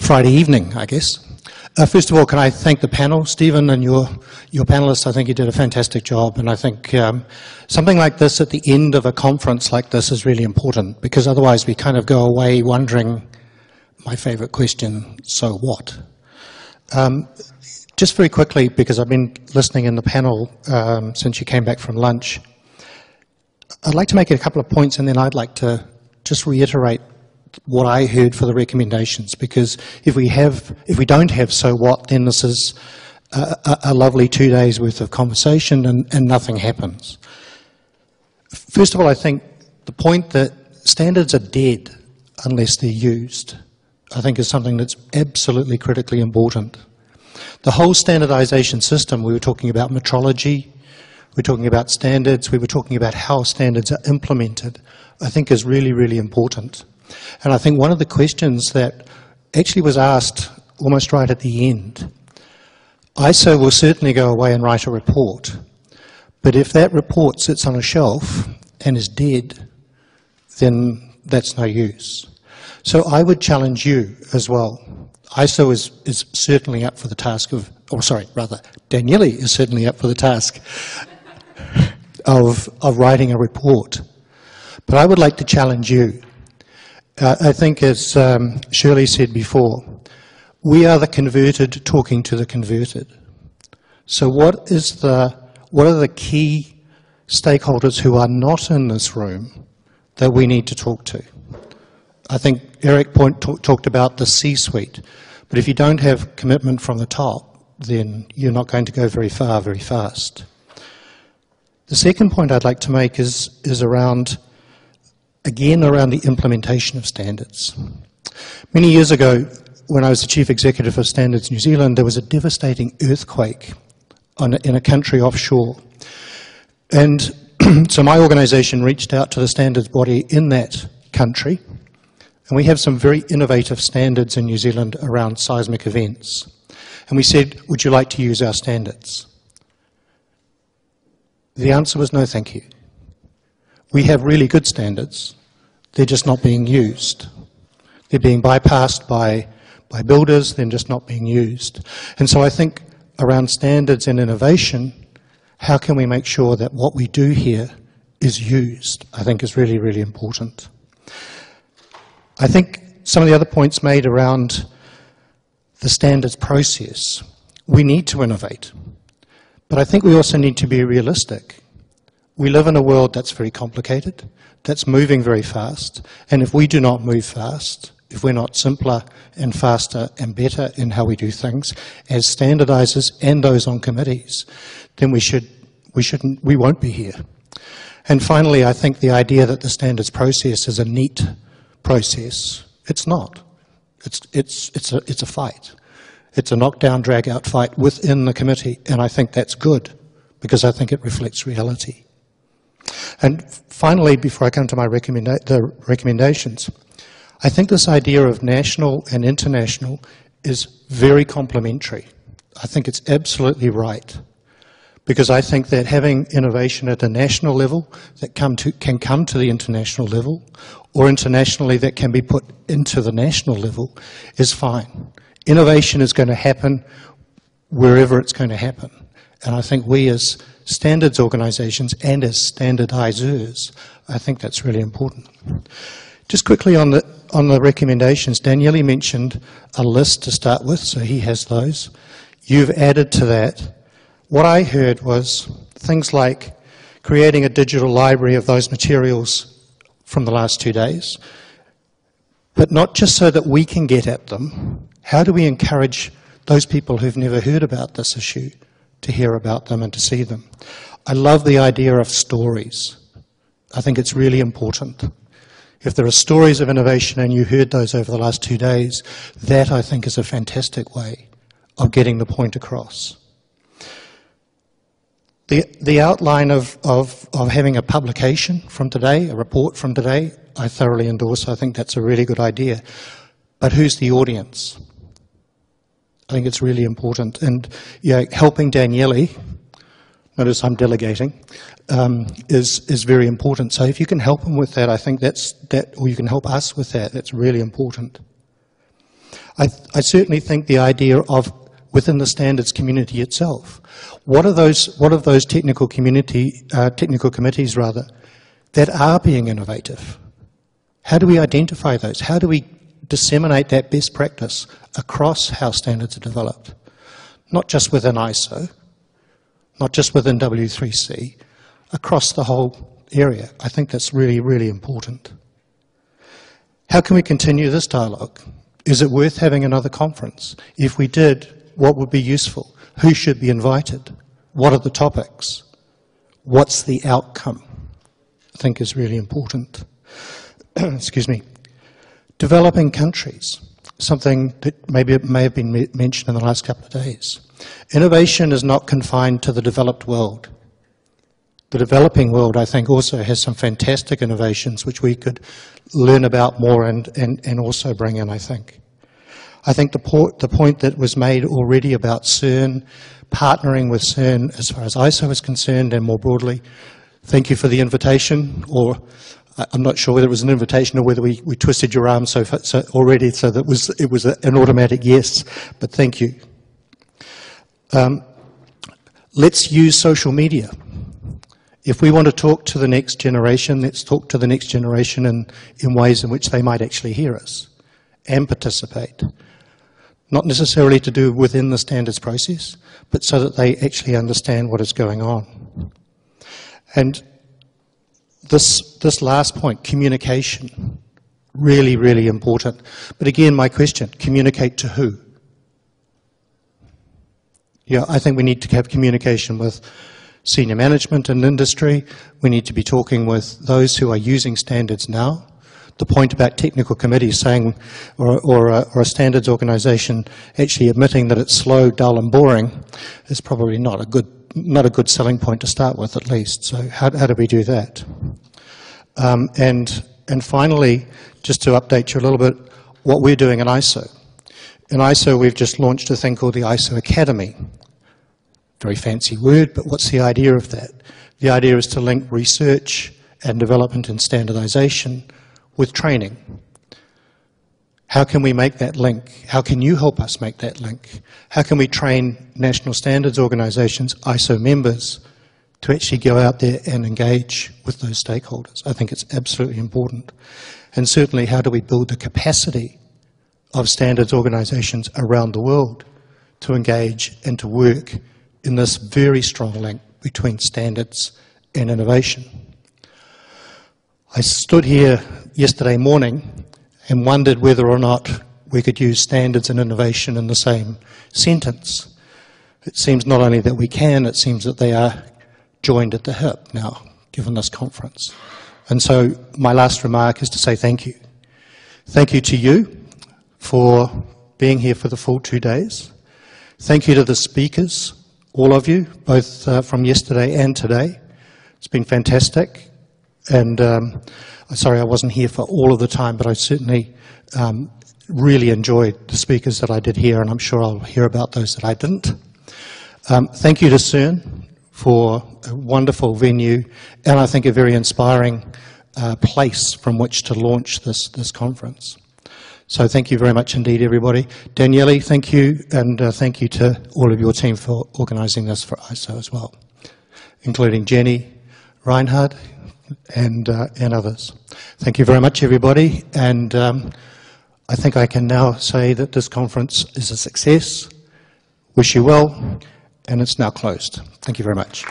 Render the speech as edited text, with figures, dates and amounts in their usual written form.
Friday evening, I guess. First of all, can I thank the panel, Stephen, and your panelists. I think you did a fantastic job, and I think something like this at the end of a conference like this is really important, because otherwise we kind of go away wondering, my favourite question, so what? Just very quickly, because I've been listening in the panel since you came back from lunch, I'd like to make a couple of points, and then I'd like to just reiterate what I heard for the recommendations, because if we don't have so what, then this is a lovely 2 days worth of conversation and nothing happens. First of all, I think the point that standards are dead unless they're used, I think is something that's absolutely critically important. The whole standardization system, we were talking about metrology, we were talking about standards, we were talking about how standards are implemented, I think is really, really important. And I think one of the questions that actually was asked almost right at the end, ISO will certainly go away and write a report, but if that report sits on a shelf and is dead, then that's no use. So I would challenge you as well. ISO is certainly up for the task of, or sorry, rather, Daniele is certainly up for the task of writing a report. But I would like to challenge you. I think, as Shirley said before, we are the converted talking to the converted. So what are the key stakeholders who are not in this room that we need to talk to? I think Eric talked about the C-suite, but if you don't have commitment from the top, then you're not going to go very far, very fast. The second point I'd like to make is around the implementation of standards. Many years ago, when I was the Chief Executive of Standards New Zealand, there was a devastating earthquake in a country offshore. And so my organisation reached out to the standards body in that country, and we have some very innovative standards in New Zealand around seismic events. And we said, would you like to use our standards? The answer was no, thank you. We have really good standards, they're just not being used. They're being bypassed by builders, they're just not being used. And so I think around standards and innovation, how can we make sure that what we do here is used, I think is really, really important. I think some of the other points made around the standards process, we need to innovate, but I think we also need to be realistic. We live in a world that's very complicated, that's moving very fast, and if we do not move fast, if we're not simpler and faster and better in how we do things as standardizers and those on committees, then we won't be here. And finally, I think the idea that the standards process is a neat process, it's not. It's a fight. It's a knockdown, drag-out fight within the committee, and I think that's good, because I think it reflects reality. And finally, before I come to my recommendations, I think this idea of national and international is very complementary. I think it's absolutely right, because I think that having innovation at a national level that can come to the international level, or internationally that can be put into the national level, is fine. Innovation is going to happen wherever it's going to happen. And I think we as standards organisations and as standardisers, I think that's really important. Just quickly on the recommendations, Daniele mentioned a list to start with, so he has those. You've added to that. What I heard was things like creating a digital library of those materials from the last 2 days, but not just so that we can get at them. How do we encourage those people who've never heard about this issue to hear about them and to see them? I love the idea of stories. I think it's really important. If there are stories of innovation and you heard those over the last 2 days, that I think is a fantastic way of getting the point across. The outline of having a publication from today, a report from today, I thoroughly endorse. I think that's a really good idea. But who's the audience? I think it's really important. And helping Daniele, notice I'm delegating, is very important. So if you can help him with that, I think or you can help us with that, that's really important. I certainly think the idea of within the standards community itself, what are those technical committees that are being innovative? How do we identify those? How do we disseminate that best practice across how standards are developed? Not just within ISO, not just within W3C, across the whole area. I think that's really, really important. How can we continue this dialogue? Is it worth having another conference? If we did, what would be useful? Who should be invited? What are the topics? What's the outcome? I think is really important. Excuse me. Developing countries, something that maybe may have been mentioned in the last couple of days. Innovation is not confined to the developed world. The developing world, I think, also has some fantastic innovations which we could learn about more and also bring in, I think. I think the point that was made already about CERN, partnering with CERN as far as ISO is concerned and more broadly, thank you for the invitation, or I'm not sure whether it was an invitation or whether we twisted your arm so already so that it was an automatic yes, but thank you. Let's use social media. If we want to talk to the next generation, let's talk to the next generation in ways in which they might actually hear us and participate. Not necessarily to do within the standards process, but so that they actually understand what is going on. And this last point, communication, really, really important. But again, my question, communicate to who? Yeah, I think we need to have communication with senior management and industry. We need to be talking with those who are using standards now. The point about technical committees saying, or a standards organisation actually admitting that it's slow, dull and boring is probably not a good selling point to start with, at least. So how do we do that? And finally, just to update you a little bit, what we're doing in ISO. In ISO, we've just launched a thing called the ISO Academy. Very fancy word, but what's the idea of that? The idea is to link research and development and standardization with training. How can we make that link? How can you help us make that link? How can we train national standards organizations, ISO members, to actually go out there and engage with those stakeholders? I think it's absolutely important. And certainly, how do we build the capacity of standards organizations around the world to engage and to work in this very strong link between standards and innovation? I stood here yesterday morning and wondered whether or not we could use standards and innovation in the same sentence. It seems not only that we can, it seems that they are joined at the hip now, given this conference. And so my last remark is to say thank you. Thank you to you for being here for the full 2 days. Thank you to the speakers, all of you, both from yesterday and today. It's been fantastic. And sorry I wasn't here for all of the time, but I certainly really enjoyed the speakers that I did hear, and I'm sure I'll hear about those that I didn't. Thank you to CERN for a wonderful venue, and I think a very inspiring place from which to launch this conference. So thank you very much indeed, everybody. Daniele, thank you, and thank you to all of your team for organising this for ISO as well, including Jenny, Reinhard, and others. Thank you very much, everybody, and I think I can now say that this conference is a success. Wish you well, and it's now closed. Thank you very much.